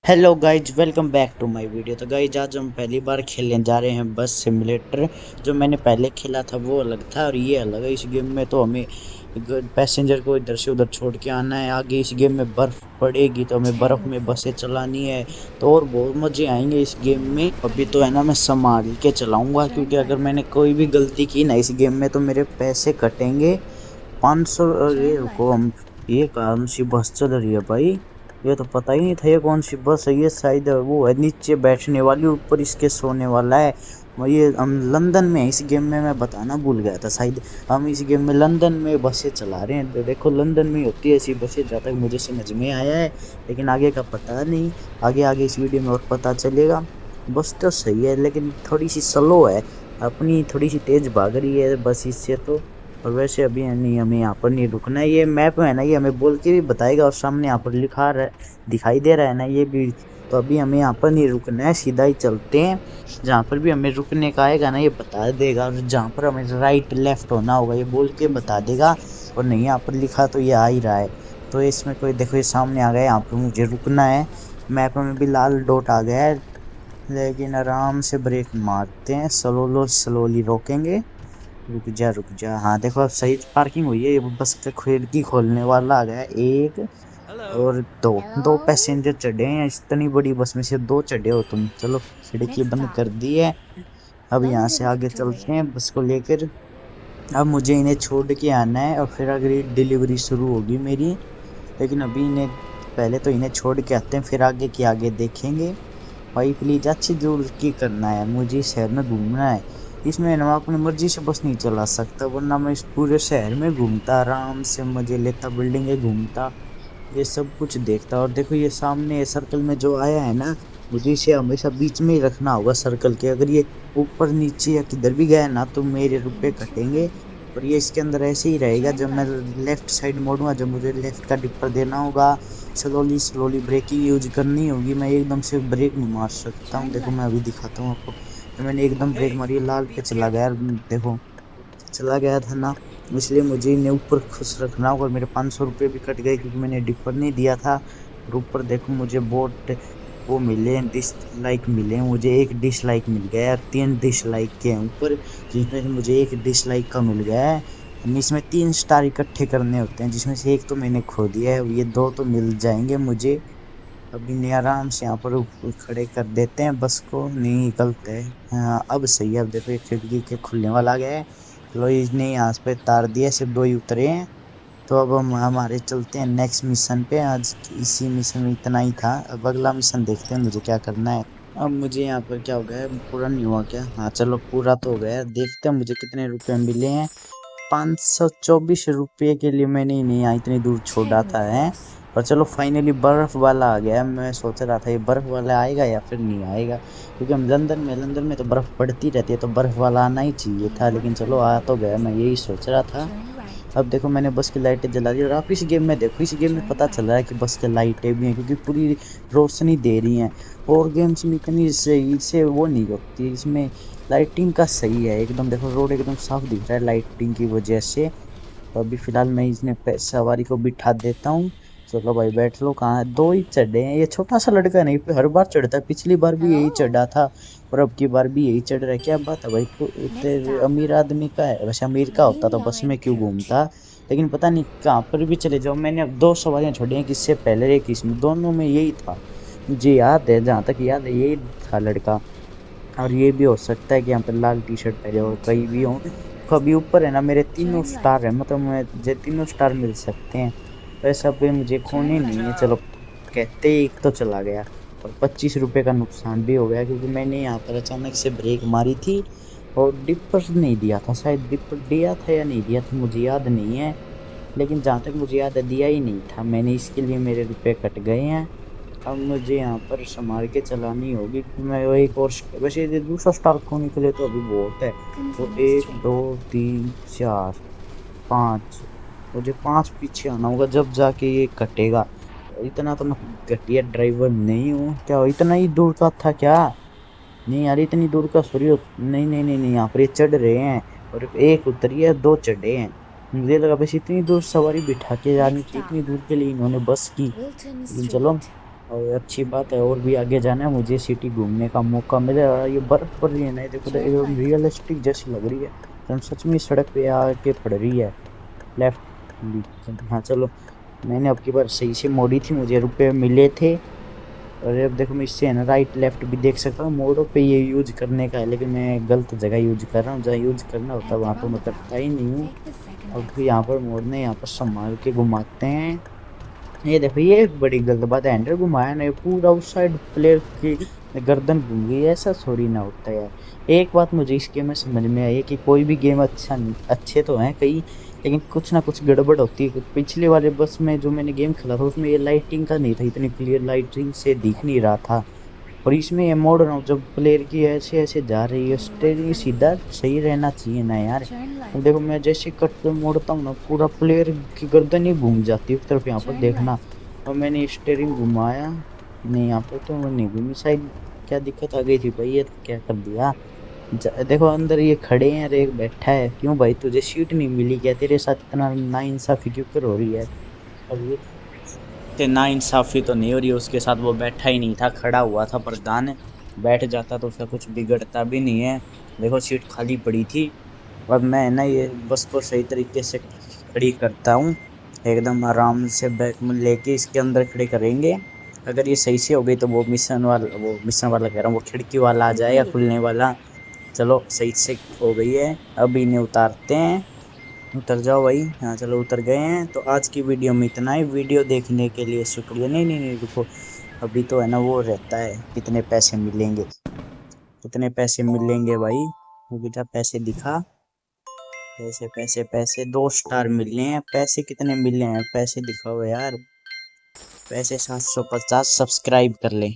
Hello guys, welcome back to my video. तो guys आज हम पहली बार खेलने जा रहे हैं बस सिमुलेटर। जो मैंने पहले खेला था वो अलग था और ये अलग है। इस गेम में तो हमें पैसेंजर को इधर से उधर छोड़ के आना है। आगे इस गेम में बर्फ़ पड़ेगी तो हमें बर्फ़ में बसें चलानी है। तो और बहुत मज़े आएंगे इस गेम में। अभी तो है ना, मैं संभाल के चलाऊंगा क्योंकि अगर मैंने कोई भी गलती की ना इस गेम में तो मेरे पैसे कटेंगे 500। ये रुको, हम ये कौन सी बस चल रही है भाई? ये तो पता ही नहीं था ये कौन सी बस है। ये शायद वो है नीचे बैठने वाली, ऊपर इसके सोने वाला है। ये हम लंदन में है। इस गेम में मैं बताना भूल गया था, शायद हम इस गेम में लंदन में बसें चला रहे हैं। तो देखो, लंदन में होती है ऐसी बसें, जहाँ तक मुझे समझ में आया है। लेकिन आगे का पता नहीं, आगे आगे इस वीडियो में और पता चलेगा। बस तो सही है लेकिन थोड़ी सी स्लो है, अपनी थोड़ी सी तेज भाग रही है बस इससे तो। और वैसे अभी है नहीं, हमें यहाँ पर नहीं रुकना है। ये मैप है ना, ये हमें बोल के भी बताएगा और सामने यहाँ पर लिखा रहा है, दिखाई दे रहा है ना ये भी। तो अभी हमें यहाँ पर नहीं रुकना है, सीधा ही चलते हैं। जहाँ पर भी हमें रुकने का आएगा ना ये बता देगा, और जहाँ पर हमें राइट लेफ्ट होना होगा ये बोल के बता देगा। और नहीं यहाँ पर लिखा तो ये आ ही रहा है। तो इसमें कोई देखो, ये सामने आ गया, यहाँ पर मुझे रुकना है। मैप में भी लाल डॉट आ गया है, लेकिन आराम से ब्रेक मारते हैं, स्लोली रोकेंगे। रुक जा, हाँ देखो अब सही पार्किंग हुई है। ये बस का खिड़की खोलने वाला आ गया है, एक और दो। दो पैसेंजर चढ़े हैं इतनी बड़ी बस में, से दो चढ़े हो तुम। चलो, खिड़की बंद कर दी है। अब यहाँ से आगे चलते हैं बस को लेकर। अब मुझे इन्हें छोड़ के आना है और फिर अगली डिलीवरी शुरू होगी मेरी। लेकिन अभी इन्हें, पहले तो इन्हें छोड़ के आते हैं, फिर आगे की आगे देखेंगे। भाई प्लीज अच्छी दूर की करना है, मुझे शहर में घूमना है। इसमें ना मैं अपनी मर्जी से बस नहीं चला सकता, वरना मैं इस पूरे शहर में घूमता, आराम से मजे लेता, बिल्डिंगें घूमता, ये सब कुछ देखता। और देखो ये सामने सर्कल में जो आया है ना, मुझे इसे हमेशा बीच में ही रखना होगा सर्कल के। अगर ये ऊपर नीचे या किधर भी गया ना तो मेरे रुपए कटेंगे। और ये इसके अंदर ऐसे ही रहेगा। जब मैं लेफ्ट साइड मोड़ूंगा, जब मुझे लेफ्ट का डिपर देना होगा, स्लोली ब्रेकिंग यूज करनी होगी। मैं एकदम से ब्रेक नहीं मार सकता हूँ। देखो मैं अभी दिखाता हूँ आपको। तो मैंने एकदम ब्रेक मारी, लाल पे चला गया। देखो चला गया था ना, इसलिए मुझे इन्हें ऊपर खुश रखना होगा। मेरे 500 रुपये भी कट गए क्योंकि मैंने डिपर नहीं दिया था। और ऊपर देखो मुझे बहुत वो मिले, डिसलाइक मिले। मुझे एक डिसलाइक मिल गया है, 3 डिसलाइक के हैं ऊपर, जिसमें से मुझे एक डिसलाइक का मिल गया है। इसमें 3 स्टार इकट्ठे करने होते हैं, जिसमें से एक तो मैंने खो दिया है, ये 2 तो मिल जाएंगे मुझे। अभी नहीं, आराम से यहाँ पर खड़े कर देते हैं बस को, नहीं निकलते हैं। हाँ अब सही है। अब देखो ये खिड़की के खुलने वाला आ गया है। चलो इसने यहाँ पे तार दिया, सिर्फ 2 ही उतरे हैं। तो अब हम हमारे चलते हैं नेक्स्ट मिशन पे। आज इसी मिशन में इतना ही था, अब अगला मिशन देखते हैं मुझे क्या करना है। अब मुझे यहाँ पर क्या हो गया है, पूरा नहीं हुआ क्या? हाँ चलो पूरा तो हो गया है। देखते हैं मुझे कितने रुपए मिले हैं। 524 रुपये के लिए मैंने इन्हें यहाँ इतनी दूर छोड़ा था है। और चलो फाइनली बर्फ वाला आ गया। मैं सोच रहा था ये बर्फ वाला आएगा या फिर नहीं आएगा, क्योंकि हम लंदन में तो बर्फ पड़ती रहती है, तो बर्फ वाला आना ही चाहिए था। लेकिन चलो आ तो गया, मैं यही सोच रहा था। अब देखो मैंने बस की लाइटें जला दी। और आप इस गेम में देखो, इस गेम में पता चल रहा है कि बस की लाइटें भी हैं, क्योंकि पूरी रोशनी दे रही हैं। और गेम्स में इतनी सही से वो नहीं होती, इसमें लाइटिंग का सही है एकदम। देखो रोड एकदम साफ दिख रहा है लाइटिंग की वजह से। तो अभी फिलहाल मैं इसने सवारी को बिठा देता हूँ। चलो भाई बैठ लो। कहाँ है? 2 ही चढ़े हैं। ये छोटा सा लड़का नहीं, हर बार चढ़ता है, पिछली बार भी यही चढ़ा था और अब की बार भी यही चढ़ रहा है। क्या बात है भाई, तो इतने अमीर आदमी का है। वैसे अमीर का होता तो बस में क्यों घूमता, लेकिन पता नहीं कहाँ पर भी चले जाओ। मैंने अब 2 सवारियां छोड़ी हैं, किससे पहले एक इसमें, दोनों में यही था। मुझे याद है, जहाँ तक याद है यही था लड़का। और ये भी हो सकता है कि यहाँ पर लाल टी शर्ट पहने हो, कहीं भी हो। कभी ऊपर है ना मेरे 3 स्टार है, मतलब मुझे 3 स्टार मिल सकते हैं। वैसा पे मुझे खोने नहीं है। चलो कहते ही एक तो चला गया और 25 रुपये का नुकसान भी हो गया, क्योंकि मैंने यहाँ पर अचानक से ब्रेक मारी थी और डिपर नहीं दिया था। शायद डिपर दिया था या नहीं दिया था मुझे याद नहीं है, लेकिन जहाँ तक मुझे याद है दिया ही नहीं था मैंने, इसके लिए मेरे रुपए कट गए हैं। अब मुझे यहाँ पर संभाल के चलानी होगी, मैं वो एक और वैसे ये दूसरा स्टार खोने के लिए तो अभी बहुत है। तो 1 2 3 4 5, मुझे 5 पीछे आना होगा जब जाके ये कटेगा। इतना तो मैं घटिया ड्राइवर नहीं हूँ। क्या इतना ही दूर का था क्या? नहीं यार इतनी दूर का सॉरी। नहीं, यहाँ पर ये चढ़ रहे हैं और एक उतरी है, 2 चढ़े हैं। मुझे लगा बस इतनी दूर सवारी बिठा के जानी चाहिए, इतनी दूर के लिए इन्होंने बस की। लेकिन चलो और अच्छी बात है, और भी आगे जाना है मुझे, सिटी घूमने का मौका मिले। और ये बर्फ पड़ रही है ना, ये देखो तो एकदम रियलिस्टिक जैसी लग रही है, हम सच में सड़क पे आके पड़ रही है। लेफ्ट, हाँ चलो, मैंने अब की बार सही से मोड़ी थी, मुझे रुपए मिले थे। और अब देखो मैं इससे है ना राइट लेफ्ट भी देख सकता हूँ, मोड़ों पे ये यूज करने का है, लेकिन मैं गलत जगह यूज कर रहा हूँ, जहाँ यूज करना होता है वहाँ पर मैं करता ही नहीं हूँ। अब यहाँ पर मोड़ने, यहाँ पर संभाल के घुमाते हैं। ये देखो ये एक बड़ी गलत बात है, हैंडल घुमाया ना, ये पूरा उस साइड प्लेयर की गर्दन घूम गई, ऐसा थोड़ी ना होता है यार। एक बात मुझे इस गेम में समझ में आई है कि कोई भी गेम अच्छा नहीं, अच्छे तो हैं कई, लेकिन कुछ ना कुछ गड़बड़ होती है। पिछले वाले बस में जो मैंने गेम खेला था उसमें ये लाइटिंग का नहीं था, इतनी क्लियर लाइटिंग से दिख नहीं रहा था। और इसमें ये मोड़ रहा हूँ जब प्लेयर की ऐसे ऐसे जा रही है, स्टेरिंग सीधा सही रहना चाहिए ना यार। अब देखो मैं जैसे कट पे मोड़ता हूँ ना, पूरा प्लेयर की गर्दन ही घूम जाती है एक तरफ, यहाँ पर देखना। और मैंने स्टेरिंग घुमाया नहीं, यहाँ पर तो वो नहीं घूमी शायद, क्या दिक्कत आ गई थी भाई, ये तो क्या कर दिया। देखो अंदर ये खड़े हैं और एक बैठा है, क्यों भाई तुझे सीट नहीं मिली क्या, तेरे साथ इतना नाइंसाफी क्यों कर हो रही है। अब ये ते नाइंसाफी तो नहीं हो रही, उसके साथ वो बैठा ही नहीं था, खड़ा हुआ था प्रधान, बैठ जाता तो उसका कुछ बिगड़ता भी नहीं है। देखो सीट खाली पड़ी थी। अब मैं ना ये बस को सही तरीके से खड़ी करता हूँ, एकदम आराम से बैक में लेके इसके अंदर खड़े करेंगे। अगर ये सही से हो गई तो वो मिशन वाला कह रहा हूँ, वो खिड़की वाला आ जाएगा खुलने वाला। चलो सही से हो गई है, अब इन्हें उतारते हैं। उतर जाओ भाई, हाँ चलो उतर गए हैं। तो आज की वीडियो में इतना ही, वीडियो देखने के लिए शुक्रिया। नहीं नहीं नहीं रुको, अभी तो है ना वो रहता है, कितने पैसे मिलेंगे, कितने पैसे मिलेंगे भाई, वो बेटा पैसे दिखा। पैसे पैसे पैसे 2 स्टार मिले हैं, पैसे कितने मिले हैं, पैसे दिखाओ यार। पैसे 750, सब्सक्राइब कर ले।